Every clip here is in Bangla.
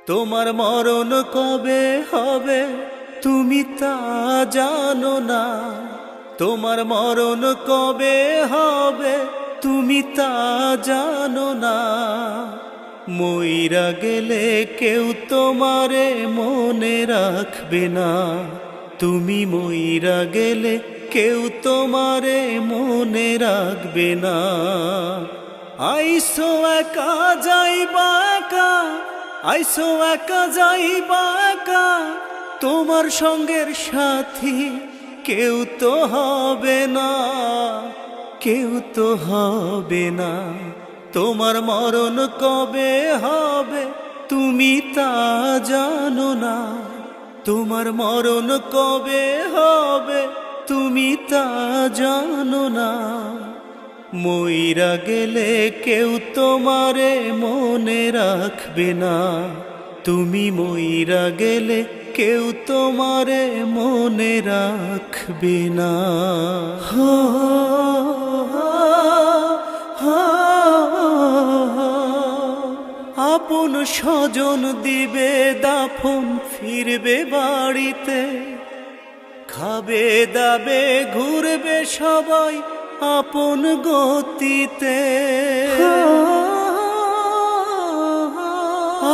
তোমার মরণ কবে হবে তুমি তা জানো না। তোমার মরণ কবে হবে তুমি তা জানো না। মইরা গেলে কেউ তোমারে মনে রাখবে না। তুমি মইরা গেলে কেউ তোমারে মনে রাখবে না। আইসো একা যাইবা একা, আইসো একা যাইবা একা, তোমার সঙ্গের সাথী কেউ তো হবে না, কেউ তো হবে না। তোমার মরণ কবে হবে তুমি তা জানো না। তোমার মরণ কবে হবে তুমি তা জানো না। মইরা গেলে কেউ তোমারে মনে রাখবে না। তুমি মইরা গেলে কেউ তোমারে মনে রাখবে না। আপন স্বজন দিবে দাফন, ফিরবে বাড়িতে, খাবে দাবে ঘুরবে সবাই আপন গতিতে।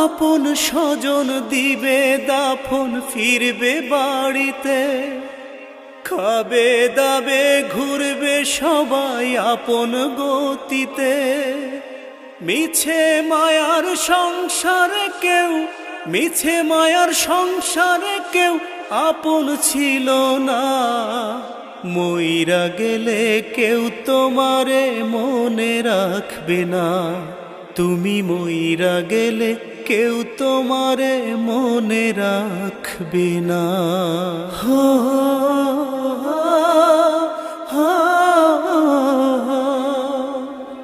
আপন স্বজন দিবে দাফন, ফিরবে বাড়িতে, খাবে দাবে ঘুরবে সবাই আপন গতিতে। মিছে মায়ার সংসারে কেউ, মিছে মায়ার সংসারে কেউ আপন ছিল না। মইরা গেলে কেউ তোমারে মনে রাখবে না। তুমি মইরা গেলে কেউ তোমারে মনে রাখবে না।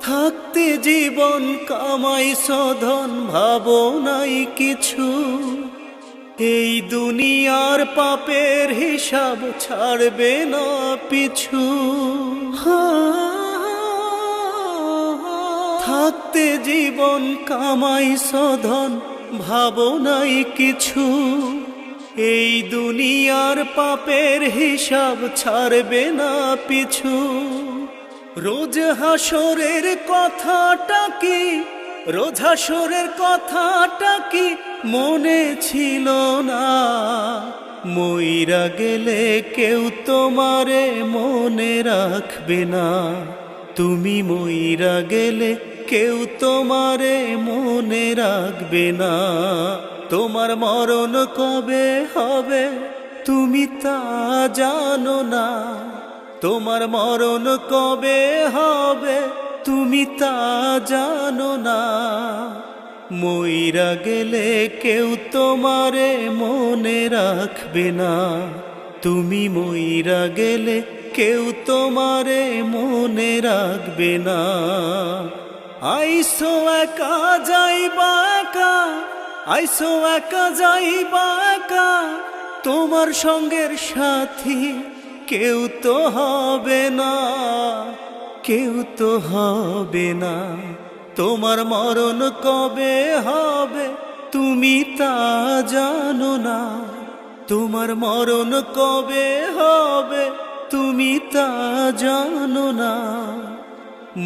থাকতে জীবন কামাই সধন, ভাবো নাই কিছু। এই দুনিয়ার পাপের হিসাব ছাড়বে না পিছু। থাকতে জীবন কামাই সধন, ভাবো নাই কিছু। এই দুনিয়ার পাপের হিসাব ছাড়বে না পিছু। রোজ হাসরের কথাটা কি, রোজ হাসরের কথাটা কি মনে ছিল না। মইরা গেলে কেউ তোমারে মনে রাখবে না। তুমি মইরা গেলে কেউ তোমারে মনে রাখবে না। তোমার মরণ কবে হবে তুমি তা জানো না। তোমার মরণ কবে হবে তুমি তা জানো না। মইরা গেলে কেউ তোমারে মনে রাখবে না। তুমি মইরা গেলে কেউ তোমারে মনে রাখবে না। আইসো একা যাইবা একা, আইসো একা যাইবা একা, তোমার সঙ্গের সাথী কেউ তো হবে না, কেউ তো হবে না। তোমার মরণ কবে হবে তুমি তা জানো না। তোমার মরণ কবে হবে তুমি তা জানো না।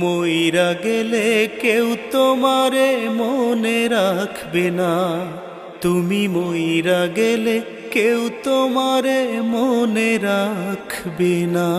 মইরা গেলে কেউ তোমারে মনে রাখবে না। তুমি মইরা গেলে কেউ তোমারে মনে রাখবে না।